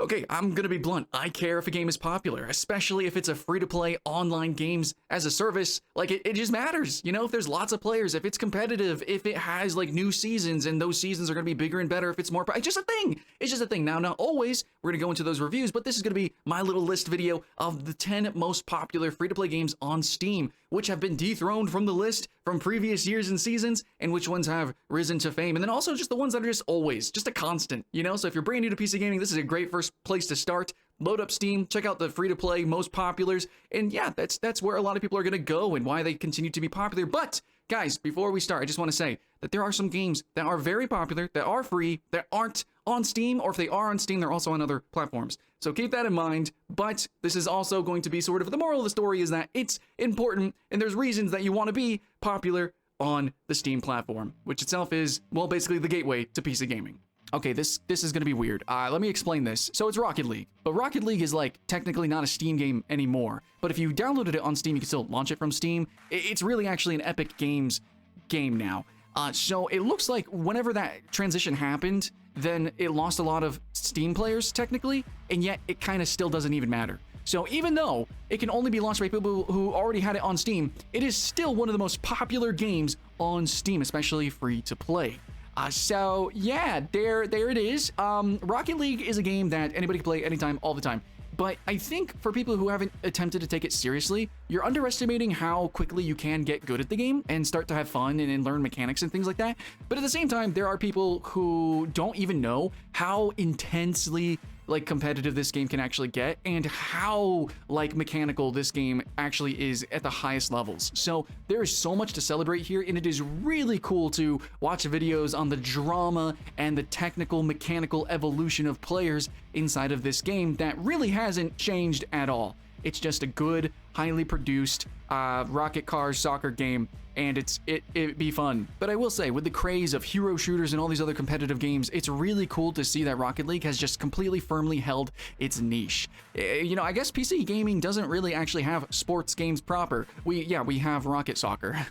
Okay, I'm gonna be blunt. I care if a game is popular, especially if it's a free-to-play online games as a service. Like, it just matters, you know, if there's lots of players, if it's competitive, if it has, like, new seasons, and those seasons are gonna be bigger and better if it's more... It's just a thing! It's just a thing. Now, not always, we're gonna go into those reviews, but this is gonna be my little list video of the 10 most popular free-to-play games on Steam, which have been dethroned from the list from previous years and seasons, and which ones have risen to fame, and then also just the ones that are just always, just a constant, you know? So if you're brand new to PC gaming, this is a great first place to start. Load up Steam, check out the free-to-play most populars, and yeah, that's where a lot of people are gonna go and why they continue to be popular. But guys, before we start, I just want to say that there are some games that are very popular, that are free, that aren't on Steam, or if they are on Steam, they're also on other platforms. So keep that in mind, but this is also going to be sort of the moral of the story is that it's important, and there's reasons that you want to be popular on the Steam platform, which itself is, well, basically the gateway to PC gaming. Okay, this is gonna be weird. Let me explain this. So it's Rocket League, but Rocket League is like technically not a Steam game anymore. But if you downloaded it on Steam, you can still launch it from Steam. It's really actually an Epic Games game now. So it looks like whenever that transition happened, then it lost a lot of Steam players technically, and yet it kind of still doesn't even matter. So even though it can only be launched by people who already had it on Steam, it is still one of the most popular games on Steam, especially free to play. So yeah, there it is. Rocket League is a game that anybody can play anytime, all the time. But I think for people who haven't attempted to take it seriously, you're underestimating how quickly you can get good at the game and start to have fun and learn mechanics and things like that. But at the same time, there are people who don't even know how intensely like competitive this game can actually get and how like mechanical this game actually is at the highest levels. So there is so much to celebrate here, and it is really cool to watch videos on the drama and the technical mechanical evolution of players inside of this game that really hasn't changed at all. It's just a good, highly produced rocket car soccer game, and it'd be fun. But I will say, with the craze of hero shooters and all these other competitive games, it's really cool to see that Rocket League has just completely firmly held its niche. You know, I guess PC gaming doesn't really actually have sports games proper. We have Rocket Soccer.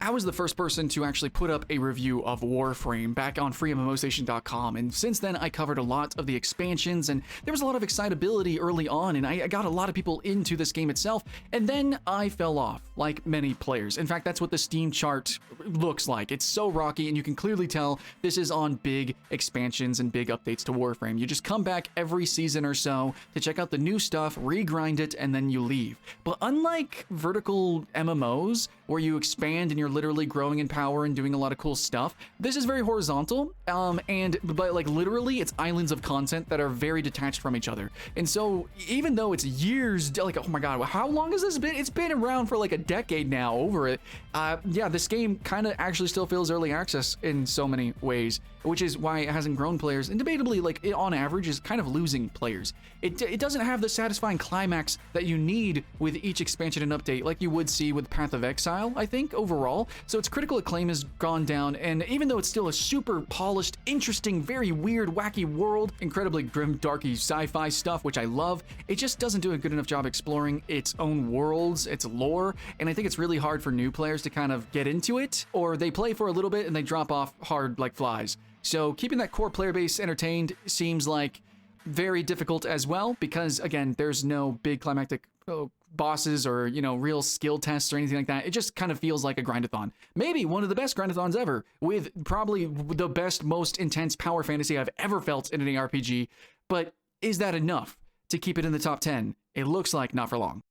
I was the first person to actually put up a review of Warframe back on freemmmostation.com, and since then I covered a lot of the expansions, and there was a lot of excitability early on, and I got a lot of people into this game itself, and then I fell off, like many players. In fact, that's what the Steam chart looks like. It's so rocky, and you can clearly tell this is on big expansions and big updates to Warframe. You just come back every season or so to check out the new stuff, regrind it, and then you leave. But unlike vertical MMOs, where you expand and you're literally growing in power and doing a lot of cool stuff, this is very horizontal, but like literally it's islands of content that are very detached from each other. And so even though it's years, like, oh my god, how long has this been? It's been around for like a decade now, over it. Yeah, this game kind of actually still feels early access in so many ways, which is why it hasn't grown players, and debatably, like, it on average is kind of losing players. It doesn't have the satisfying climax that you need with each expansion and update like you would see with Path of Exile, I think, overall. So its critical acclaim has gone down, and even though it's still a super polished, interesting, very weird, wacky world, incredibly grim, darky sci-fi stuff, which I love, it just doesn't do a good enough job exploring its own worlds, its lore, and I think it's really hard for new players to kind of get into it, or they play for a little bit and they drop off hard like flies. So keeping that core player base entertained seems like very difficult as well, because again, there's no big climactic bosses or, you know, real skill tests or anything like that. It just kind of feels like a grindathon. Maybe one of the best grindathons ever, with probably the best, most intense power fantasy I've ever felt in an RPG. But is that enough to keep it in the top 10? It looks like not for long.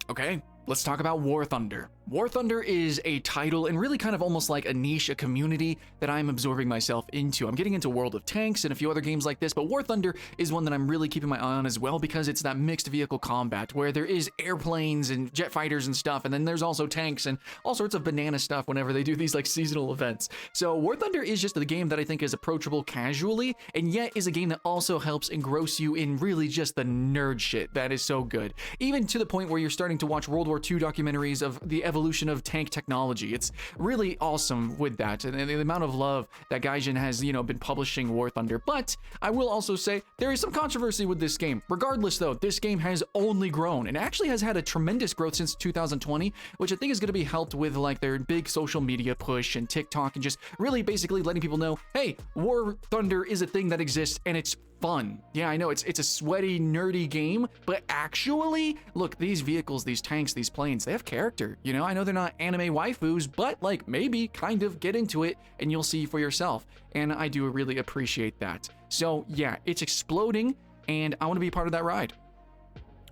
Okay, let's talk about War Thunder. War Thunder is a title and really kind of almost like a niche, a community that I'm absorbing myself into. I'm getting into World of Tanks and a few other games like this, but War Thunder is one that I'm really keeping my eye on as well, because it's that mixed vehicle combat where there is airplanes and jet fighters and stuff, and then there's also tanks and all sorts of banana stuff whenever they do these like seasonal events. So War Thunder is just the game that I think is approachable casually, and yet is a game that also helps engross you in really just the nerd shit that is so good. Even to the point where you're starting to watch World War II documentaries of the evolution of tank technology. It's really awesome with that, and the amount of love that Gaijin has, you know, been publishing War Thunder. But I will also say there is some controversy with this game. Regardless though, this game has only grown and actually has had a tremendous growth since 2020, which I think is going to be helped with like their big social media push and TikTok, and just really basically letting people know, hey, War Thunder is a thing that exists and it's fun. Yeah, I know it's a sweaty, nerdy game, but actually, look, these vehicles, these tanks, these planes, they have character. You know, I know they're not anime waifus, but like maybe kind of get into it and you'll see for yourself. And I do really appreciate that. So yeah, it's exploding and I want to be part of that ride.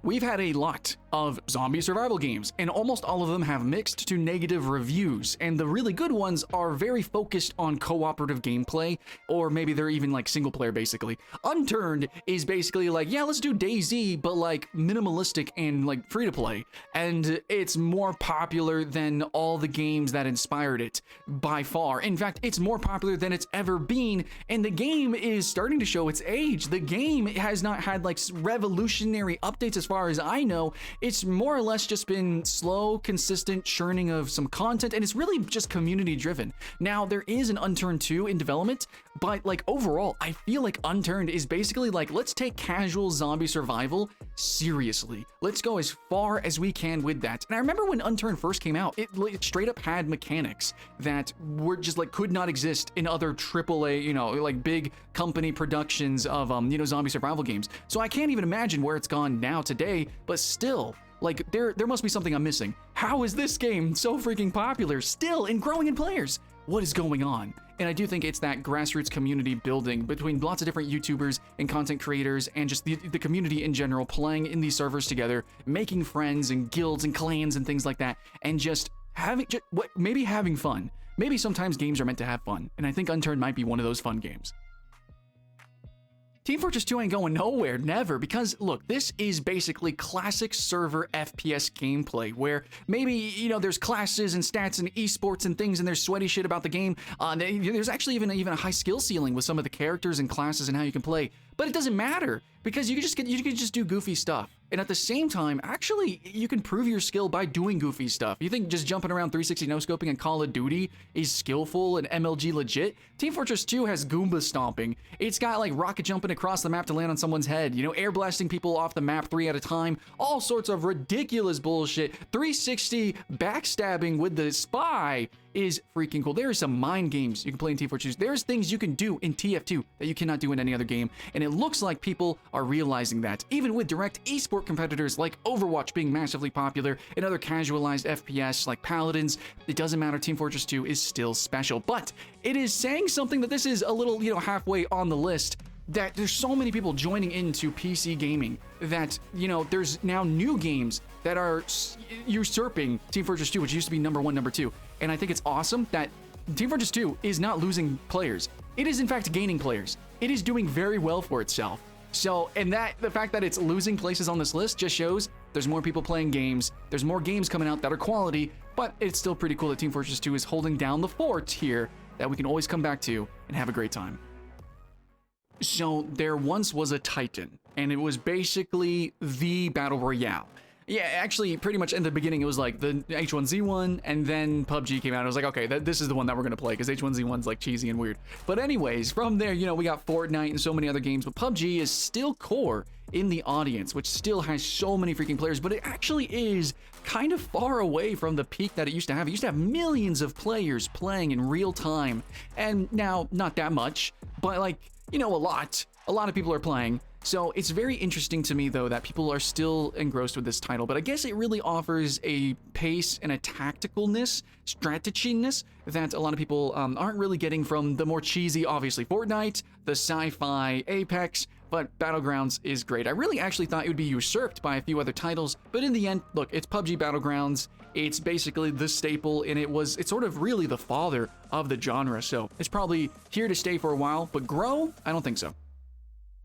We've had a lot of zombie survival games, and almost all of them have mixed to negative reviews, and the really good ones are very focused on cooperative gameplay, or maybe they're even like single player basically. Unturned is basically like, yeah, let's do DayZ, but like minimalistic and like free to play, and it's more popular than all the games that inspired it by far. In fact, it's more popular than it's ever been, and the game is starting to show its age. The game has not had like revolutionary updates as far as I know. It's more or less just been slow, consistent churning of some content, and it's really just community driven. Now, there is an Unturned 2 in development, but like overall, I feel like Unturned is basically like, let's take casual zombie survival seriously. Let's go as far as we can with that. And I remember when Unturned first came out, it straight up had mechanics that were just like could not exist in other AAA, you know, like big company productions of you know, zombie survival games. So I can't even imagine where it's gone now today, but still, like there must be something I'm missing. How is this game so freaking popular still and growing in players? What is going on? And I do think it's that grassroots community building between lots of different YouTubers and content creators and just the community in general, playing in these servers together, making friends and guilds and clans and things like that, and just maybe having fun. Maybe sometimes games are meant to have fun, and I think Unturned might be one of those fun games. Team Fortress 2 ain't going nowhere, never, because look, this is basically classic server FPS gameplay where maybe, you know, there's classes and stats and esports and things and there's sweaty shit about the game. There's actually even a high skill ceiling with some of the characters and classes and how you can play, but it doesn't matter because you can just do goofy stuff. And at the same time, actually, you can prove your skill by doing goofy stuff. You think just jumping around 360 no-scoping in Call of Duty is skillful and MLG legit? Team Fortress 2 has Goomba stomping. It's got like rocket jumping across the map to land on someone's head, you know, air blasting people off the map 3 at a time, all sorts of ridiculous bullshit. 360 backstabbing with the spy is freaking cool. There are some mind games you can play in Team Fortress 2. There's things you can do in TF2 that you cannot do in any other game, and it looks like people are realizing that, even with direct esports competitors like Overwatch being massively popular and other casualized FPS like Paladins. It doesn't matter, Team Fortress 2 is still special, but it is saying something that this is a little, you know, halfway on the list, that there's so many people joining into PC gaming that, you know, there's now new games that are usurping Team Fortress 2, which used to be number 1, number 2. And I think it's awesome that Team Fortress 2 is not losing players. It is in fact gaining players. It is doing very well for itself. So, and the fact that it's losing places on this list just shows there's more people playing games, there's more games coming out that are quality, but it's still pretty cool that Team Fortress 2 is holding down the fort here that we can always come back to and have a great time. So there once was a Titan, and it was basically the Battle Royale. Yeah, actually, pretty much in the beginning, it was like the H1Z1, and then PUBG came out. I was like, okay, this is the one that we're going to play, because H1Z1's like cheesy and weird. But anyways, from there, you know, we got Fortnite and so many other games, but PUBG is still core in the audience, which still has so many freaking players, but it actually is kind of far away from the peak that it used to have. It used to have millions of players playing in real time, and now, not that much, but like, you know, a lot of people are playing. So it's very interesting to me, though, that people are still engrossed with this title, but I guess it really offers a pace and a tacticalness, strateginess that a lot of people aren't really getting from the more cheesy, obviously, Fortnite, the sci-fi Apex, but Battlegrounds is great. I really actually thought it would be usurped by a few other titles, but in the end, look, it's PUBG Battlegrounds. It's basically the staple, and it's sort of really the father of the genre, so it's probably here to stay for a while, but grow? I don't think so.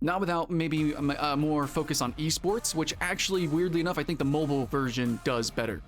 Not without maybe a more focus on esports, which actually, weirdly enough, I think the mobile version does better.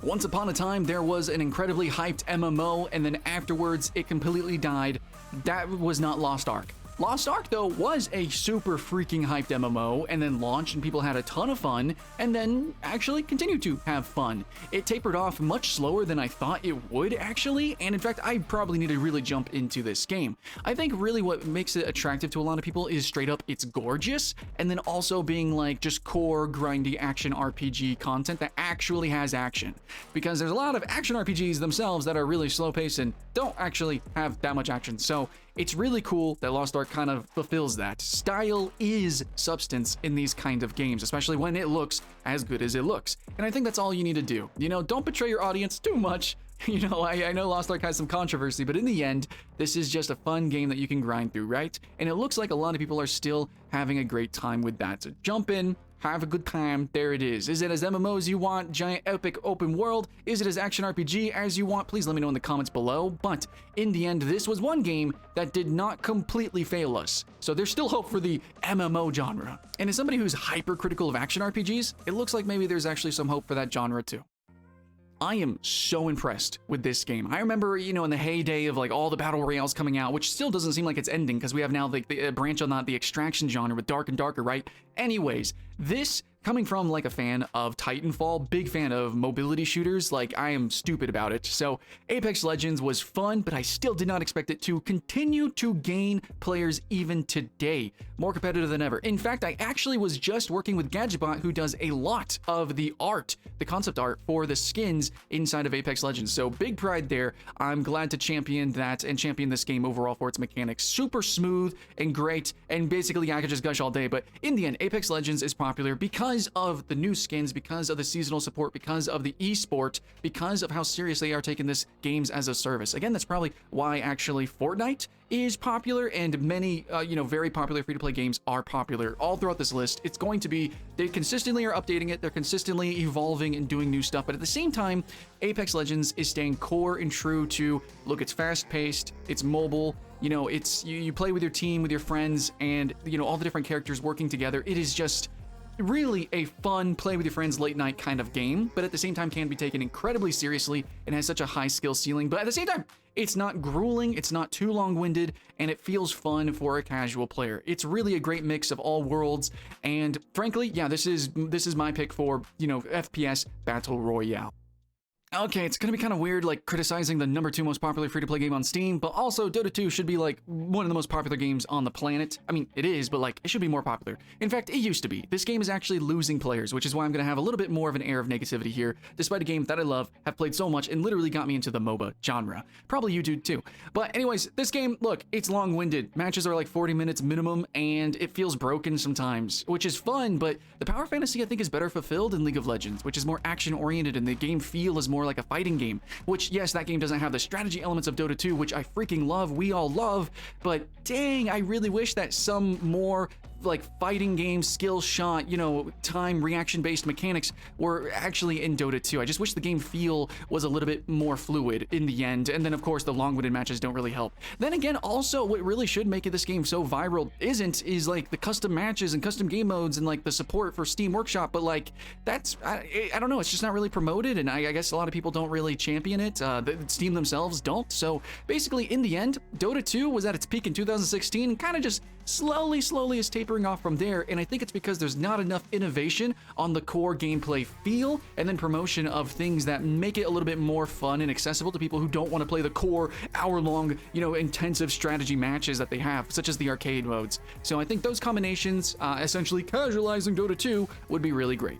Once upon a time, there was an incredibly hyped MMO, and then afterwards, it completely died. That was not Lost Ark. Lost Ark, though, was a super freaking hyped MMO, and then launched, and people had a ton of fun, and then actually continued to have fun. It tapered off much slower than I thought it would, actually, and in fact, I probably need to really jump into this game. I think really what makes it attractive to a lot of people is straight up, it's gorgeous, and then also being like just core grindy action RPG content that actually has action. Because there's a lot of action RPGs themselves that are really slow paced and don't actually have that much action. So it's really cool that Lost Ark kind of fulfills that. Style is substance in these kind of games, especially when it looks as good as it looks. And I think that's all you need to do. You know, don't betray your audience too much. You know, I know Lost Ark has some controversy, but in the end, this is just a fun game that you can grind through, right? And it looks like a lot of people are still having a great time with that. So jump in, have a good time, there it is. Is it as MMO as you want, giant epic open world? Is it as action RPG as you want? Please let me know in the comments below. But in the end, this was one game that did not completely fail us. So there's still hope for the MMO genre. And as somebody who's hypercritical of action RPGs, it looks like maybe there's actually some hope for that genre too. I am so impressed with this game. I remember, you know, in the heyday of like all the battle royales coming out, which still doesn't seem like it's ending because we have now like the branch on that, the extraction genre with Dark and Darker, right? Anyways, this coming from like a fan of Titanfall, big fan of mobility shooters, like I am stupid about it. So Apex Legends was fun, but I still did not expect it to continue to gain players even today. More competitive than ever. In fact, I actually was just working with Gadgetbot, who does a lot of the art, the concept art for the skins inside of Apex Legends. So big pride there. I'm glad to champion that and champion this game overall for its mechanics. Super smooth and great, and basically I could just gush all day, but in the end, Apex Legends is popular because of the new skins, because of the seasonal support, because of the esport, because of how serious they are taking this games as a service. Again, that's probably why actually Fortnite is popular, and many you know, very popular free-to-play games are popular all throughout this list. It's going to be, they consistently are updating it, they're consistently evolving and doing new stuff, but at the same time, Apex Legends is staying core and true to, look, it's fast-paced, it's mobile, you know, it's you play with your team, with your friends, and you know, all the different characters working together. It is just really a fun play with your friends late night kind of game, but at the same time can be taken incredibly seriously and has such a high skill ceiling. But at the same time, it's not grueling, it's not too long-winded, and it feels fun for a casual player. It's really a great mix of all worlds, and frankly, yeah, this is my pick for, you know, FPS Battle Royale. Okay, it's gonna be kind of weird, like, criticizing the #2 most popular free-to-play game on Steam, but also Dota 2 should be, like, one of the most popular games on the planet. I mean, it is, but, like, it should be more popular. In fact, it used to be. This game is actually losing players, which is why I'm gonna have a little bit more of an air of negativity here, despite a game that I love, have played so much, and literally got me into the MOBA genre. Probably you do, too. But anyways, this game, look, it's long-winded. Matches are, like, 40 minutes minimum, and it feels broken sometimes, which is fun, but the power fantasy, I think, is better fulfilled in League of Legends, which is more action-oriented, and the game feel is more like a fighting game, which, yes, that game doesn't have the strategy elements of Dota 2, which I freaking love, we all love, but dang, I really wish that some more like fighting game, skill shot, you know, time reaction-based mechanics were actually in Dota 2. I just wish the game feel was a little bit more fluid in the end, and then of course the long-winded matches don't really help. Then again, also what really should make this game so viral is like the custom matches and custom game modes and like the support for Steam Workshop, but like that's, I don't know, it's just not really promoted, and I guess a lot of people don't really champion it. Steam themselves don't. So basically in the end, Dota 2 was at its peak in 2016, kind of just slowly is tapering off from there, and I think it's because there's not enough innovation on the core gameplay feel, and then promotion of things that make it a little bit more fun and accessible to people who don't want to play the core hour-long, you know, intensive strategy matches that they have, such as the arcade modes. So I think those combinations, essentially casualizing Dota 2, would be really great.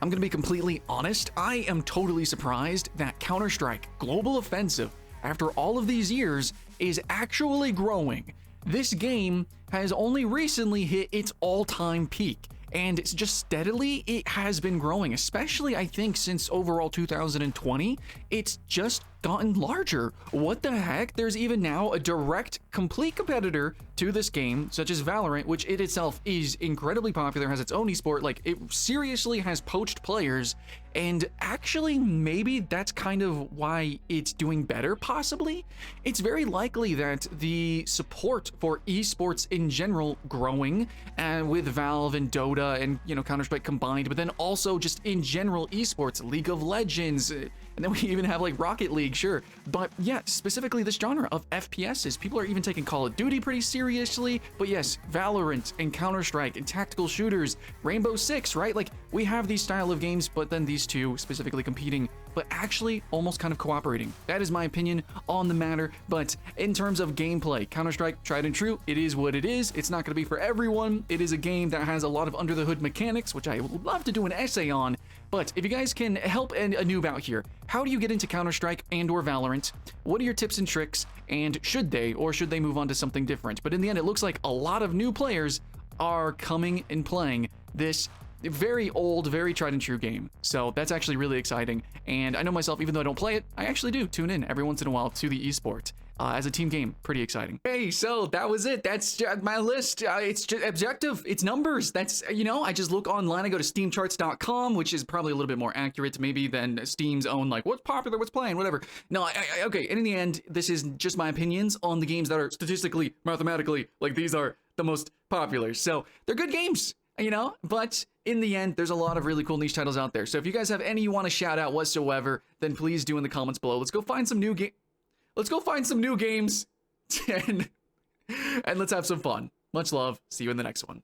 I'm gonna be completely honest, I am totally surprised that CounterStrike Global Offensive, after all of these years, is actually growing. This game has only recently hit its all-time peak, and it's just steadily, it has been growing, especially I think since overall 2020, it's just gotten larger. What the heck? There's even now a direct, complete competitor to this game, such as Valorant, which it itself is incredibly popular, has its own esport, like it seriously has poached players, and actually maybe that's kind of why it's doing better, possibly. It's very likely that the support for esports in general growing, with Valve and Dota and, you know, Counter-Strike combined, but then also just in general esports, League of Legends, and then we even have like Rocket League, sure. But yeah, specifically this genre of FPSs. People are even taking Call of Duty pretty seriously. But yes, Valorant and Counter-Strike and tactical shooters, Rainbow Six, right? Like we have these style of games, but then these two specifically competing, but actually almost kind of cooperating. That is my opinion on the matter. But in terms of gameplay, Counter-Strike, tried and true, it is what it is. It's not going to be for everyone. It is a game that has a lot of under the hood mechanics, which I would love to do an essay on. But if you guys can help a noob out here, how do you get into Counter-Strike and or Valorant? What are your tips and tricks? And should they move on to something different? But in the end, it looks like a lot of new players are coming and playing this very old, very tried and true game. So that's actually really exciting. And I know myself, even though I don't play it, I actually do tune in every once in a while to the esport. As a team game, pretty exciting. Hey, so that was it. That's my list. It's just objective. It's numbers. That's, you know, I just look online. I go to steamcharts.com, which is probably a little bit more accurate maybe than Steam's own, like, what's popular, what's playing, whatever. No, okay. And in the end, this is just my opinions on the games that are statistically, mathematically, like, these are the most popular. So they're good games, you know, but in the end, there's a lot of really cool niche titles out there. So if you guys have any you want to shout out whatsoever, then please do in the comments below. Let's go find some new games. Let's go find some new games and let's have some fun. Much love. See you in the next one.